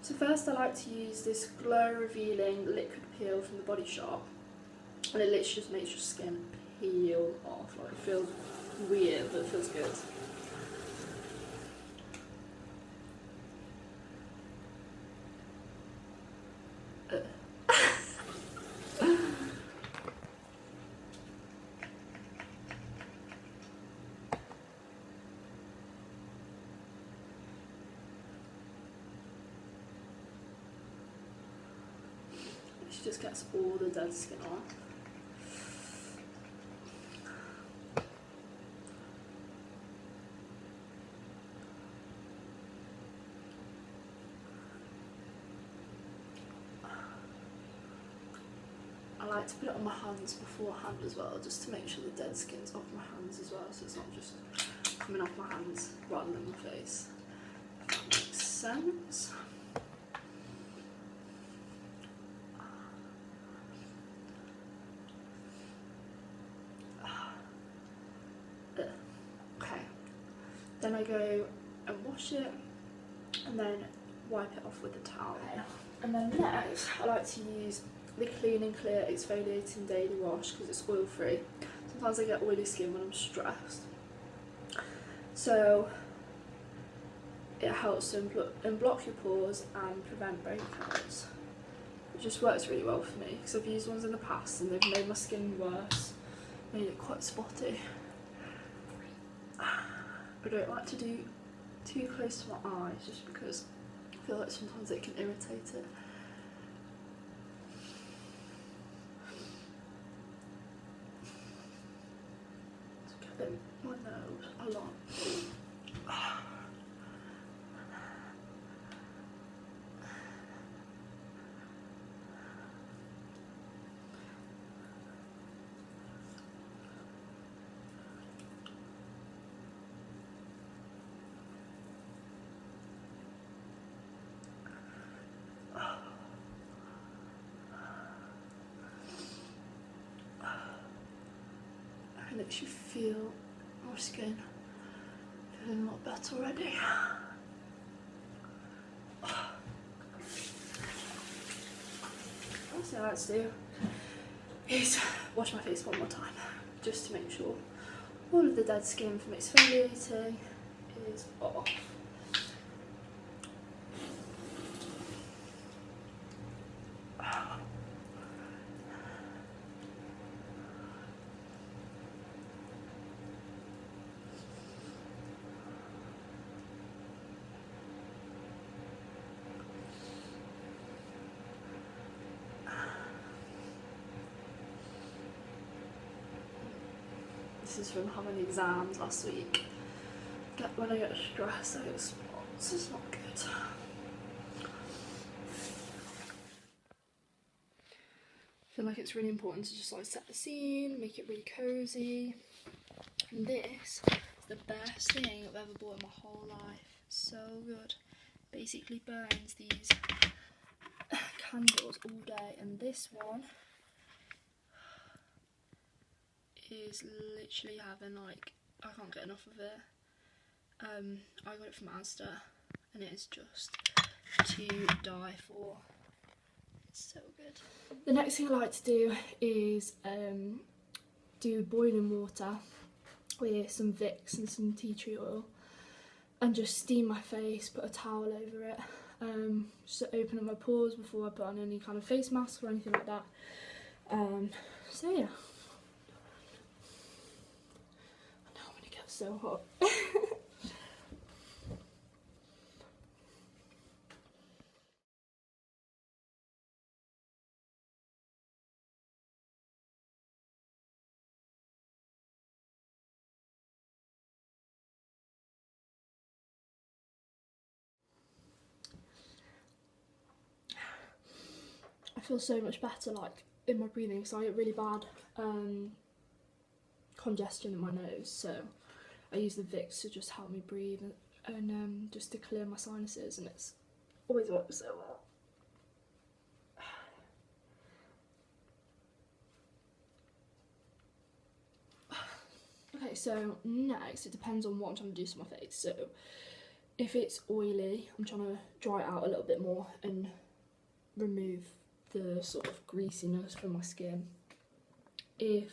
So first I like to use this glow revealing liquid peel from the Body Shop, and it literally just makes your skin peel off. Like, it feels weird but it feels good. She just gets all the dead skin off. I like to put it on my hands beforehand as well, just to make sure the dead skin's off my hands as well, so it's not just coming off my hands rather than my face. If that makes sense. Okay, then I go and wash it and then wipe it off with a towel. And then next I like to use the Clean and Clear Exfoliating Daily Wash because it's oil free. Sometimes I get oily skin when I'm stressed, so it helps to unblock your pores and prevent breakouts. It just works really well for me because I've used ones in the past and they've made my skin worse, made it quite spotty. I don't like to do too close to my eyes just because I feel like sometimes it can irritate it. Just get it in my nose a lot. It makes you feel my skin feeling a lot better already. Last thing I like to do is wash my face one more time, just to make sure all of the dead skin from exfoliating is off. This is from having exams last week. When I get stressed, I get spots. It's not good. I feel like it's really important to just like set the scene, make it really cozy. And this is the best thing I've ever bought in my whole life. So good. Basically burns these candles all day, and this one is literally having, like, I can't get enough of it. I got it from Asda and it is just to die for. It's so good. The next thing I like to do is do boiling water with some Vicks and some tea tree oil and just steam my face, put a towel over it, just to open up my pores before I put on any kind of face mask or anything like that. So yeah. I know when it gets so hot. I feel so much better, like, in my breathing, because I get really bad congestion in my nose, so I use the Vicks to just help me breathe and just to clear my sinuses, and it's always works so well. Okay, so next, it depends on what I'm trying to do to my face. So if it's oily, I'm trying to dry it out a little bit more and remove the sort of greasiness from my skin. If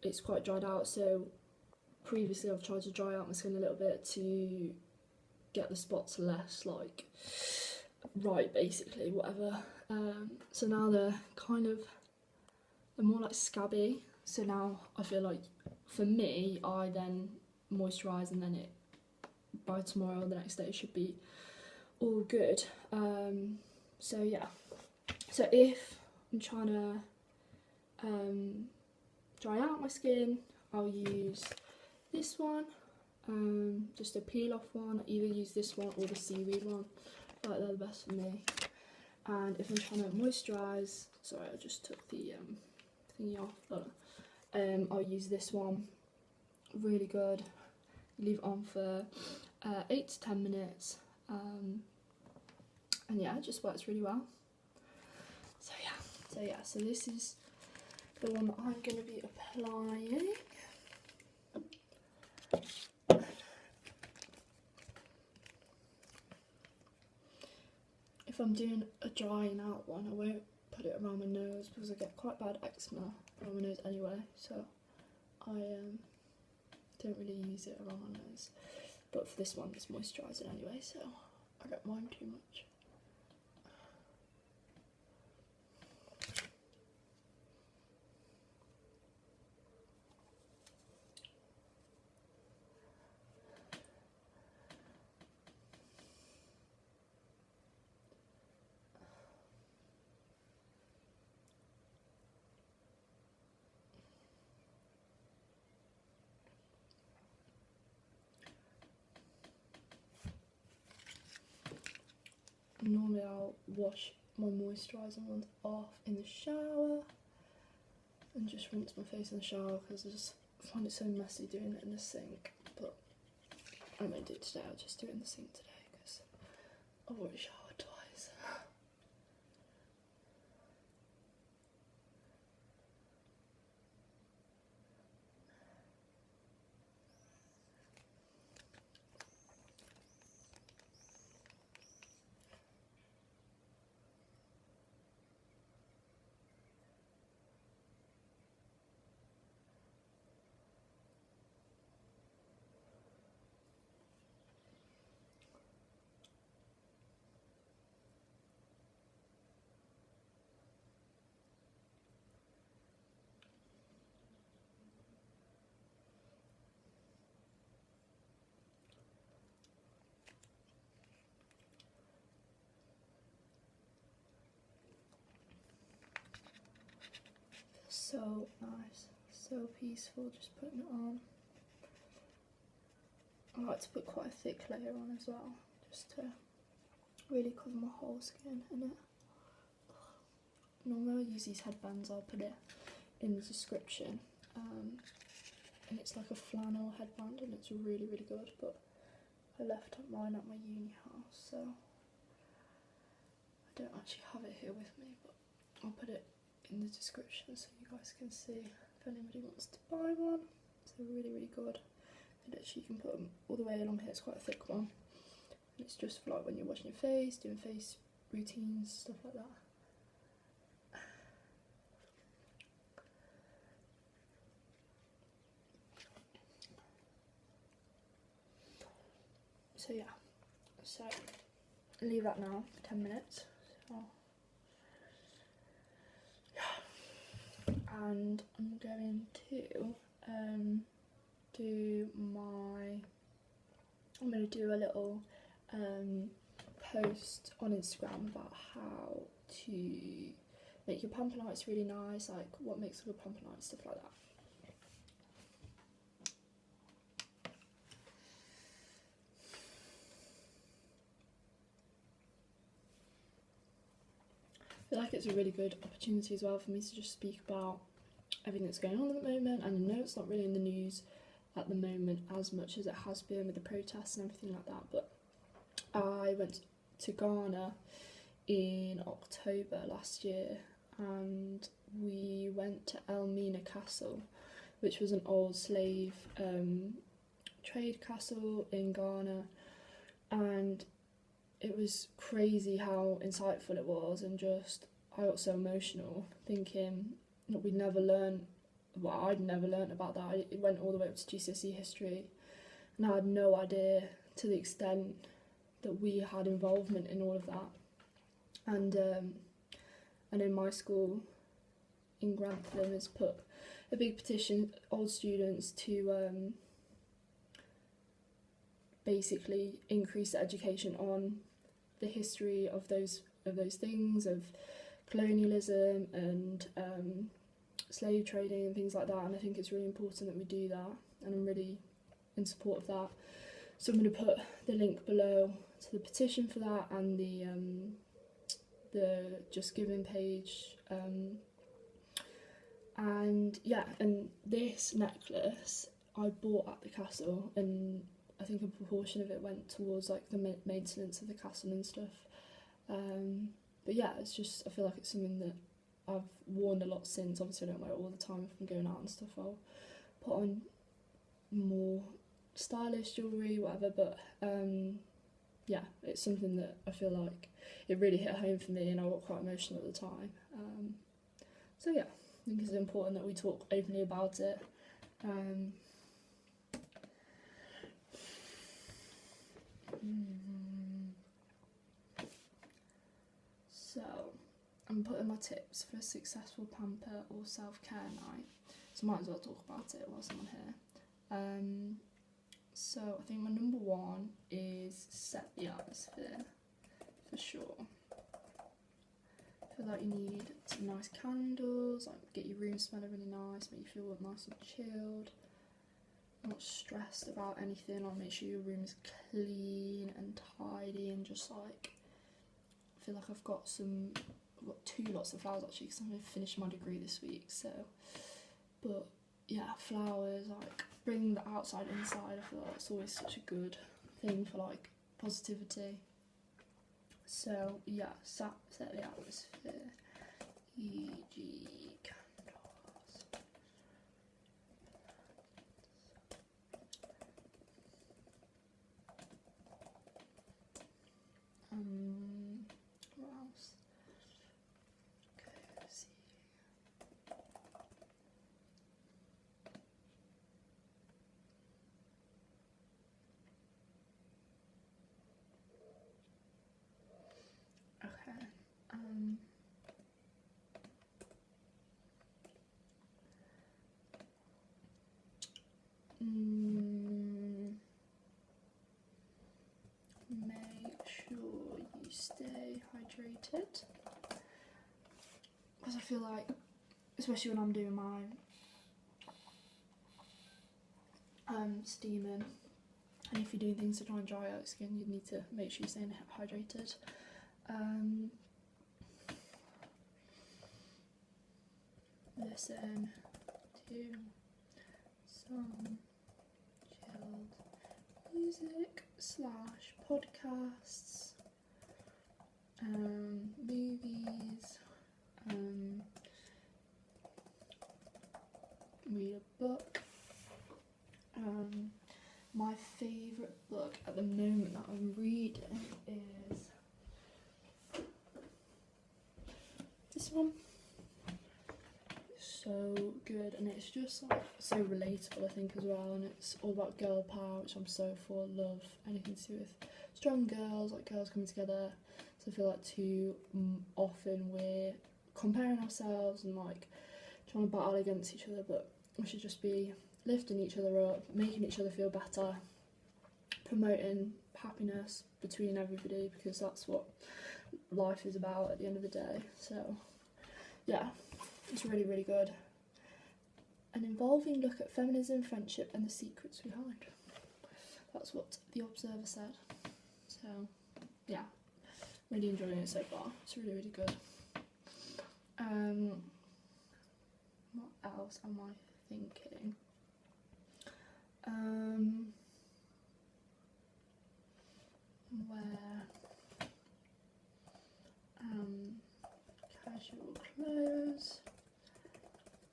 it's quite dried out, so previously I've tried to dry out my skin a little bit to get the spots less like right, basically, whatever. So now they're more like scabby, so now I feel like, for me, I then moisturise and then it, by tomorrow or the next day, should be all good. So yeah, so if I'm trying to dry out my skin, I'll use this one, just a peel off one. I either use this one or the seaweed one, I feel like they're the best for me. And if I'm trying to moisturise, sorry, I just took the thingy off, but I'll use this one. Really good. Leave it on for 8 to 10 minutes, and yeah, it just works really well. So so this is the one that I'm going to be applying. If I'm doing a drying out one, I won't put it around my nose because I get quite bad eczema around my nose anyway, so I don't really use it around my nose. But for this one, it's moisturising anyway, so I don't mind too much. Normally I'll wash my moisturising ones off in the shower and just rinse my face in the shower because I just find it so messy doing it in the sink. But I won't do it today, I'll just do it in the sink today because I've already showered twice. So nice, so peaceful just putting it on. I like to put quite a thick layer on as well, just to really cover my whole skin in it. Normally I use these headbands, I'll put it in the description. And it's like a flannel headband and it's really, really good, but I left mine at my uni house, so I don't actually have it here with me, but I'll put it in the description so you guys can see if anybody wants to buy one. It's really, really good. And literally you can put them all the way along here, it's quite a thick one. And it's just for like when you're washing your face, doing face routines, stuff like that. So yeah, so leave that now for 10 minutes. So, and I'm going to I'm going to do a little post on Instagram about how to make your pamper nights really nice, like what makes a good pamper night, stuff like that. I feel like it's a really good opportunity as well for me to just speak about everything that's going on at the moment, and I know it's not really in the news at the moment as much as it has been with the protests and everything like that, but I went to Ghana in October last year and we went to Elmina Castle, which was an old slave trade castle in Ghana, and it was crazy how insightful it was, and just I got so emotional thinking that we'd never learn. Well, I'd never learned about that. It went all the way up to GCSE history, and I had no idea to the extent that we had involvement in all of that. And in my school in Grantham has put a big petition, old students, to basically increase the education on the history of those things, of colonialism and slave trading and things like that. And I think it's really important that we do that, and I'm really in support of that. So I'm going to put the link below to the petition for that, and the Just Giving page. And yeah, and this necklace I bought at the castle, and I think a proportion of it went towards like the maintenance of the castle and stuff. But yeah, it's just, I feel like it's something that I've worn a lot since. Obviously I don't wear it all the time if I'm going out and stuff. I'll put on more stylish jewellery, whatever, but yeah, it's something that I feel like it really hit home for me, and I got quite emotional at the time. So yeah, I think it's important that we talk openly about it. So I'm putting my tips for a successful pamper or self-care night, so might as well talk about it whilst I'm on here. So I think my number one is set the atmosphere, for sure. I feel like you need some nice candles, like get your room smelling really nice, make you feel nice and chilled, not stressed about anything. Like make sure your room is clean and tidy, and just like, I feel like I've got 2 lots of flowers actually, because I'm going to finish my degree this week, so, but yeah, flowers, like bring the outside inside. I feel like it's always such a good thing for like positivity. So yeah, set the atmosphere, e.g. candles. What else? Cozy. Okay. Make sure you stay hydrated, because I feel like, especially when I'm doing my steaming, and if you're doing things to try and dry out skin, you need to make sure you're staying hydrated. Listen to some chilled music / podcasts, movies, read a book. My favourite book at the moment that I'm reading is this one. It's so good, and it's just like so relatable, I think, as well, and it's all about girl power, which I'm so for. Love anything to do with strong girls, like girls coming together. So I feel like too often we're comparing ourselves and like trying to battle against each other, but we should just be lifting each other up, making each other feel better, promoting happiness between everybody, because that's what life is about at the end of the day. So yeah, it's really, really good. An involving look at feminism, friendship and the secrets we hide. That's what The Observer said. So yeah, really enjoying it so far. It's really, really good. What else am I thinking? Wear casual clothes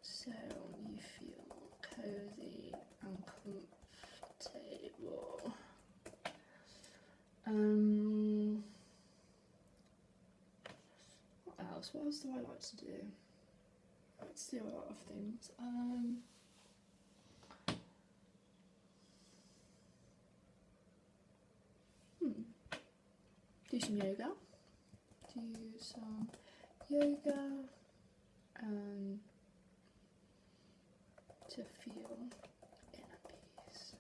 so you feel cozy and comfortable. What else? What else do I like to do? I like to do a lot of things. Do some yoga. To feel inner peace.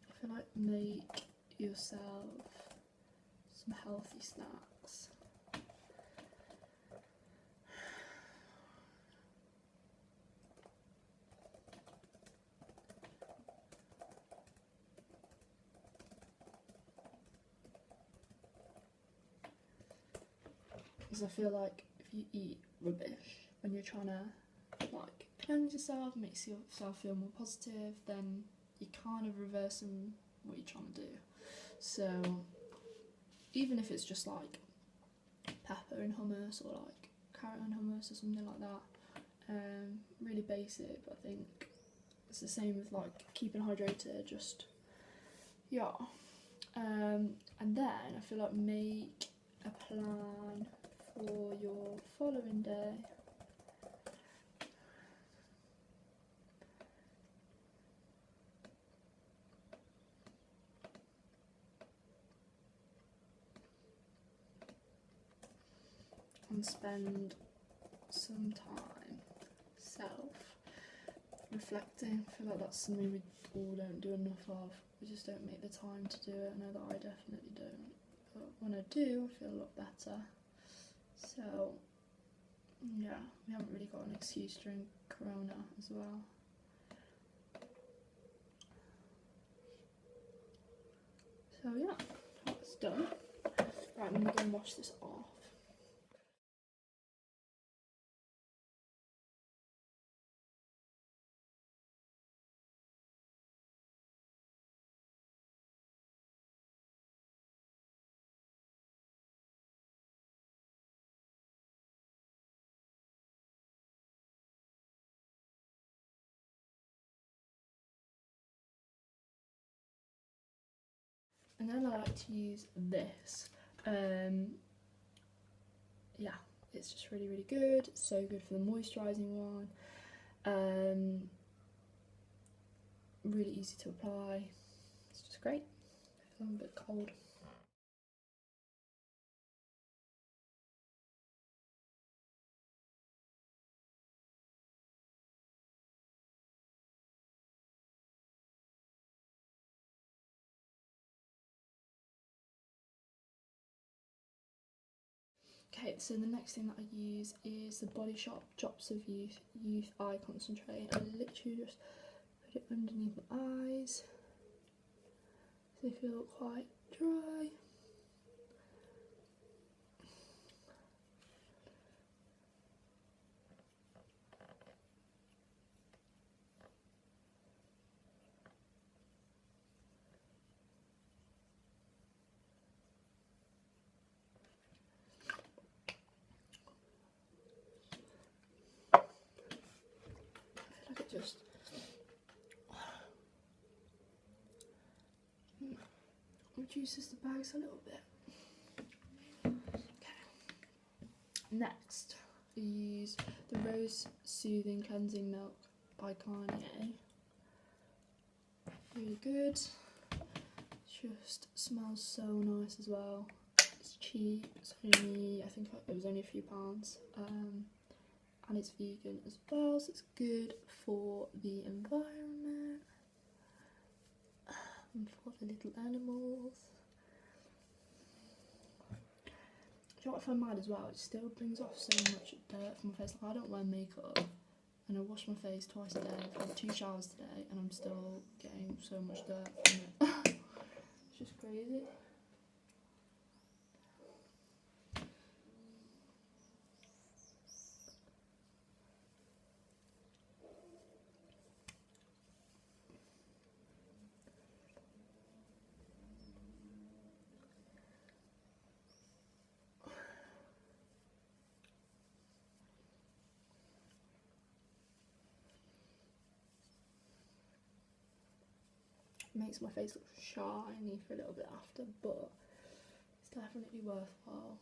I feel like make yourself some healthy snacks. Because I feel like if you eat rubbish when you're trying to like cleanse yourself, makes yourself feel more positive, then you're kind of reversing what you're trying to do. So even if it's just like pepper and hummus or like carrot and hummus or something like that, really basic, but I think it's the same with like keeping hydrated, just yeah. And then I feel like make a plan for your following day. And spend some time self-reflecting. I feel like that's something we all don't do enough of. We just don't make the time to do it. I know that I definitely don't. But when I do, I feel a lot better. So, yeah, we haven't really got an excuse during Corona as well. So yeah, that's done. Right, I'm gonna go and wash this off. And then I like to use this. Yeah, it's just really, really good. It's so good for the moisturising one. Really easy to apply. It's just great. I'm a bit cold. Okay, so the next thing that I use is the Body Shop Drops of Youth Eye Concentrate. I literally just put it underneath my eyes so they feel quite dry. I feel like it just reduces the bags a little bit. Okay. Next, I use the Rose Soothing Cleansing Milk by Garnier. Really good. Just smells so nice as well. It's cheap. It's only, I think it was only a few pounds. And it's vegan as well, so it's good for the environment and for the little animals. Do you know what I find mad as well? It still brings off so much dirt from my face. Like, I don't wear makeup and I wash my face twice a day. I've had 2 showers today and I'm still getting so much dirt from it. It's just crazy. makes my face look shiny for a little bit after, but it's definitely worthwhile,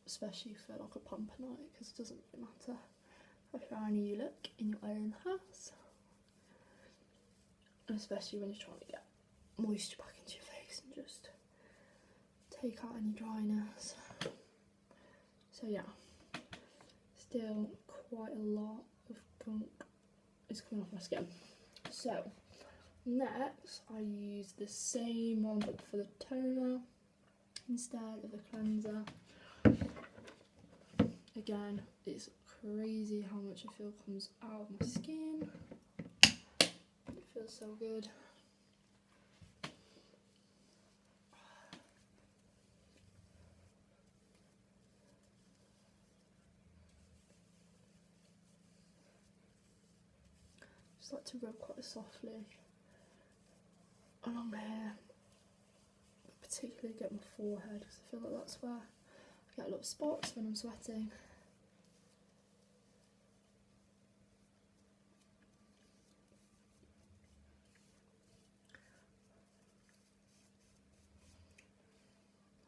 especially for like a pamper night, because it doesn't really matter how shiny you look in your own house, and especially when you're trying to get moisture back into your face and just take out any dryness. So yeah, still quite a lot of gunk is coming off my skin. So next I use the same one but for the toner instead of the cleanser. Again, it's crazy how much I feel comes out of my skin. It feels so good. Just like to rub quite softly along here, particularly get my forehead because I feel like that's where I get a lot of spots when I'm sweating.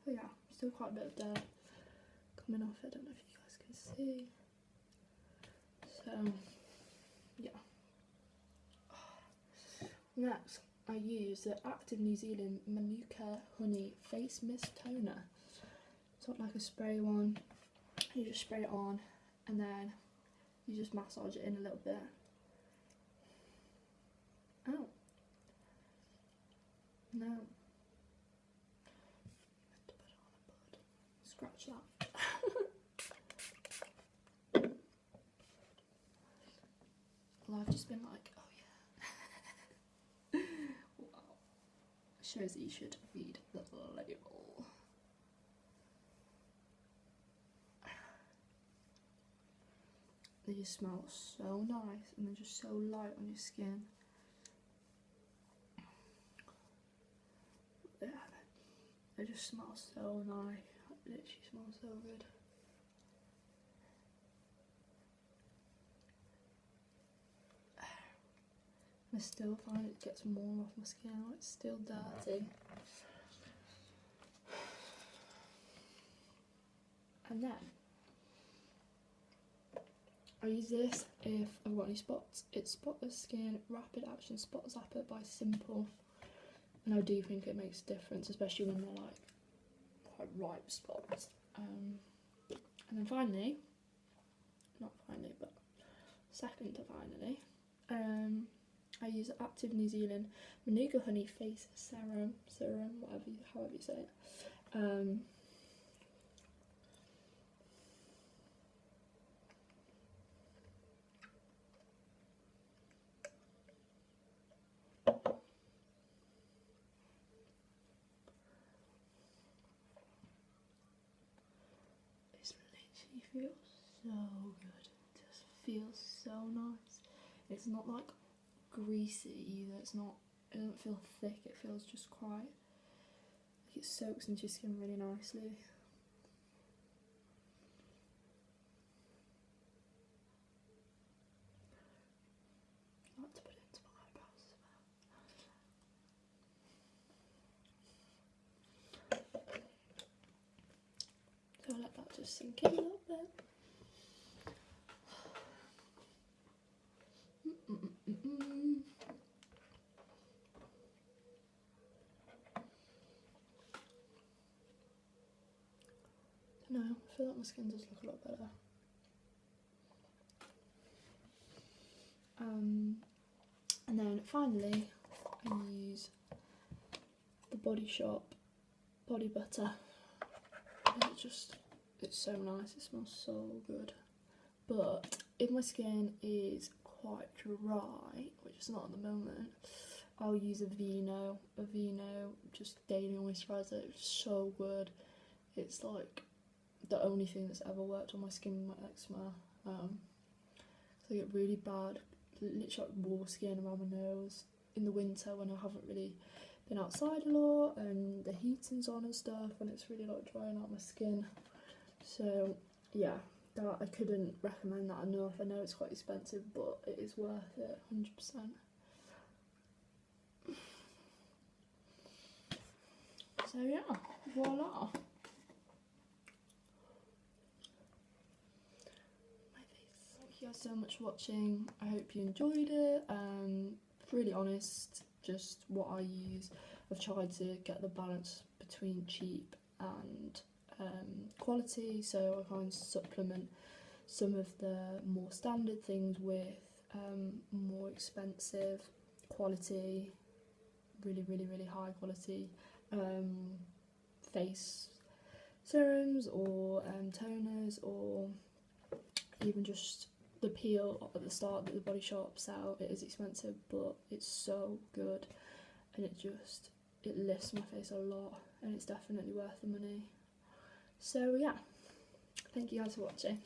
But yeah, still quite a bit of dirt coming off it, I don't know if you guys can see. So yeah. Next I use the Active New Zealand Manuka Honey Face Mist Toner. It's not like a spray one, you just spray it on and then you just massage it in a little bit. Oh. No. Scratch that. Well, I've just been like, oh yeah. Wow. Shows that you should read the label. They just smell so nice and they're just so light on your skin. Yeah, they just smell so nice. It literally smells so good. I still find it gets more off my skin, like it's still dirty. And then I use this if I've got any spots. It's Spotless Skin Rapid Action Spot Zapper by Simple, and I do think it makes a difference, especially when they're like quite ripe spots. And then finally, not finally, but second to finally, I use Active New Zealand Manuka Honey Face Serum, however you say it. This literally feels so good. It just feels so nice. It's not like greasy either. It doesn't feel thick. It feels just quite like it soaks into your skin really nicely. I like to put it into my eyebrows as well. So I'll let that just sink in a little bit. No, I feel like my skin does look a lot better. And then finally, I use the Body Shop body butter. It's so nice. It smells so good. But if my skin is quite dry, which is not at the moment, I'll use a Vino just daily moisturiser. It's so good. It's like the only thing that's ever worked on my skin with my eczema. So I get really bad, literally like raw skin around my nose in the winter when I haven't really been outside a lot and the heating's on and stuff, and it's really like drying out my skin. So yeah, that I couldn't recommend that enough. I know it's quite expensive, but it is worth it, 100%. So yeah, voila. My face. Thank you guys so much for watching. I hope you enjoyed it. Really honest, just what I use. I've tried to get the balance between cheap and quality, so I kind of supplement some of the more standard things with more expensive quality, really high quality face serums or toners, or even just the peel at the start that the Body Shop sell. It is expensive, but it's so good, and it lifts my face a lot, and it's definitely worth the money. So yeah, thank you guys for watching.